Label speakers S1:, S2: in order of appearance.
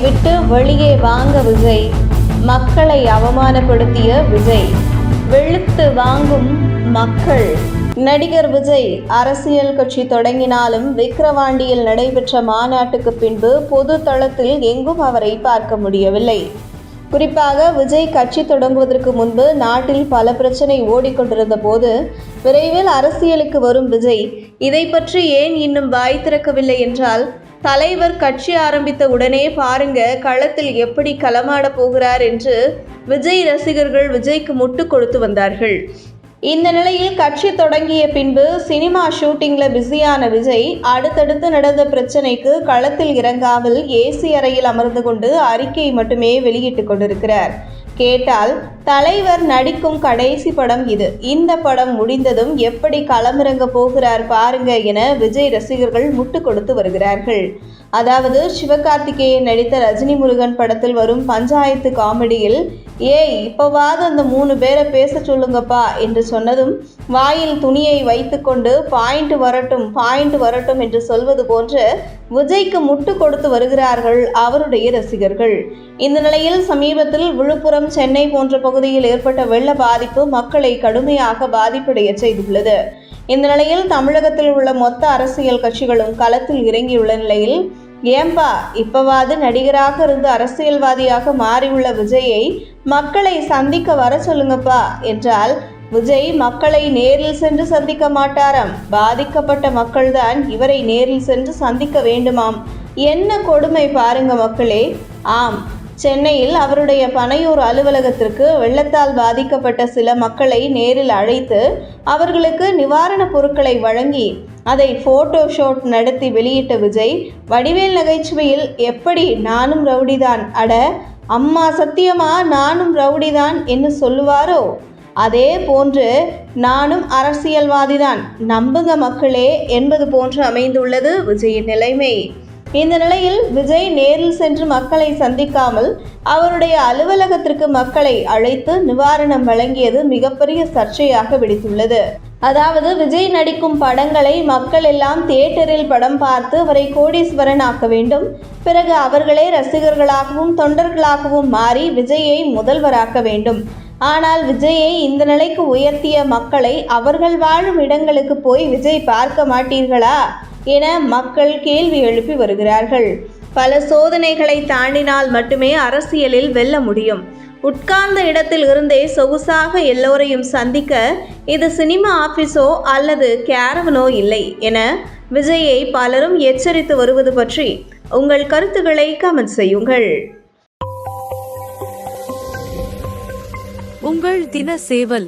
S1: விட்டு வெளியே வாங்க விஜய். மக்களை அவமானப்படுத்திய விஜய். வெளுத்து வாங்கும் மக்கள். நடிகர் விஜய் அரசியல் கட்சி தொடங்கினாலும் விக்கிரவாண்டியில் நடைபெற்ற மாநாட்டுக்கு பின்பு பொது தளத்தில் எங்கும் அவரை பார்க்க முடியவில்லை. குறிப்பாக விஜய் கட்சி தொடங்குவதற்கு முன்பு நாட்டில் பல பிரச்சனை ஓடிக்கொண்டிருந்த போது விரைவில் அரசியலுக்கு வரும் விஜய் இதை பற்றி ஏன் இன்னும் வாய் திறக்கவில்லை என்றால், தலைவர் கட்சி ஆரம்பித்த உடனே பாருங்க களத்தில் எப்படி களமாட போகிறார் என்று விஜய் ரசிகர்கள் விஜய்க்கு முட்டு கொடுத்து வந்தார்கள். இந்த நிலையில் கட்சி தொடங்கிய பின்பு சினிமா ஷூட்டிங்ல பிஸியான விஜய் அடுத்தடுத்து நடந்த பிரச்சனைக்கு களத்தில் இறங்காமல் ஏசி அறையில் அமர்ந்து கொண்டு அறிக்கை மட்டுமே வெளியிட்டுக் கொண்டிருக்கிறார். கேட்டால் தலைவர் நடிக்கும் கடைசி படம் இது, இந்த படம் முடிந்ததும் எப்படி களமிறங்க போகிறார் பாருங்க என விஜய் ரசிகர்கள் முட்டு கொடுத்து வருகிறார்கள். அதாவது சிவகார்த்திகேயன் நடித்த ரஜினி முருகன் படத்தில் வரும் பஞ்சாயத்து காமெடியில் இப்பவாவது அந்த 3 பேரை பேச சொல்லுங்கப்பா என்று சொன்னதும் வாயில் துணியை வைத்துக்கொண்டு பாயிண்ட் வரட்டும் என்று சொல்வது போன்று விஜய்க்கு முட்டு கொடுத்து வருகிறார்கள் அவருடைய ரசிகர்கள். இந்த நிலையில் சமீபத்தில் விழுப்புரம், சென்னை போன்ற பகுதியில் ஏற்பட்ட வெள்ள பாதிப்பு மக்களை கடுமையாக பாதிப்படைய செய்துள்ளது. இந்த நிலையில் தமிழகத்தில் உள்ள மொத்த அரசியல் கட்சிகளும் களத்தில் இறங்கியுள்ள நிலையில், ஏம்பா இப்பவாது நடிகராக இருந்து அரசியல்வாதியாக மாறியுள்ள விஜயை மக்களை சந்திக்க வர சொல்லுங்கப்பா என்றால், விஜய் மக்களை நேரில் சென்று சந்திக்க மாட்டாராம். பாதிக்கப்பட்ட மக்கள்தான் இவரை நேரில் சென்று சந்திக்க வேண்டுமாம். என்ன கொடுமை பாருங்க மக்களே. ஆம், சென்னையில் அவருடைய பனையூர் அலுவலகத்திற்கு வெள்ளத்தால் பாதிக்கப்பட்ட சில மக்களை நேரில் அழைத்து அவர்களுக்கு நிவாரணப் பொருட்களை வழங்கி அதை போட்டோ ஷூட் நடத்தி வெளியிட்ட விஜய் வடிவேல் நகைச்சுவையில் எப்படி நானும் ரவுடிதான், அட அம்மா சத்தியமா நானும் ரவுடிதான் என்று சொல்லுவாரோ அதே போன்று நானும் அரசியல்வாதிதான் நம்புங்க மக்களே என்பது போன்று அமைந்துள்ளது விஜயின் நிலைமை. இந்த நிலையில் விஜய் நேரில் சென்று மக்களை சந்திக்காமல் அவருடைய அலுவலகத்திற்கு மக்களை அழைத்து நிவாரணம் வழங்கியது மிகப்பெரிய சர்ச்சையாக வெடித்துள்ளது. அதாவது விஜய் நடிக்கும் படங்களை மக்கள் எல்லாம் தியேட்டரில் படம் பார்த்து அவரை கோடீஸ்வரன் ஆக்க வேண்டும், பிறகு அவர்களே ரசிகர்களாகவும் தொண்டர்களாகவும் மாறி விஜயை முதல்வராக்க வேண்டும். ஆனால் விஜயை இந்த நிலைக்கு உயர்த்திய மக்களை அவர்கள் வாழும் இடங்களுக்கு போய் விஜய் பார்க்க மாட்டீர்களா என மக்கள் கேள்வி எழுப்பி வருகிறார்கள். பல சோதனைகளை தாண்டினால் மட்டுமே அரசியலில் வெல்ல முடியும். உட்கார்ந்த இடத்தில் இருந்தே சொகுசாக எல்லோரையும் சந்திக்க இது சினிமா ஆபீஸோ அல்லது கேரவனோ இல்லை என விஜயை பலரும் எச்சரித்து வருவது பற்றி உங்கள் கருத்துக்களை கமெண்ட் செய்யுங்கள்.
S2: உங்கள் தின சேவல்.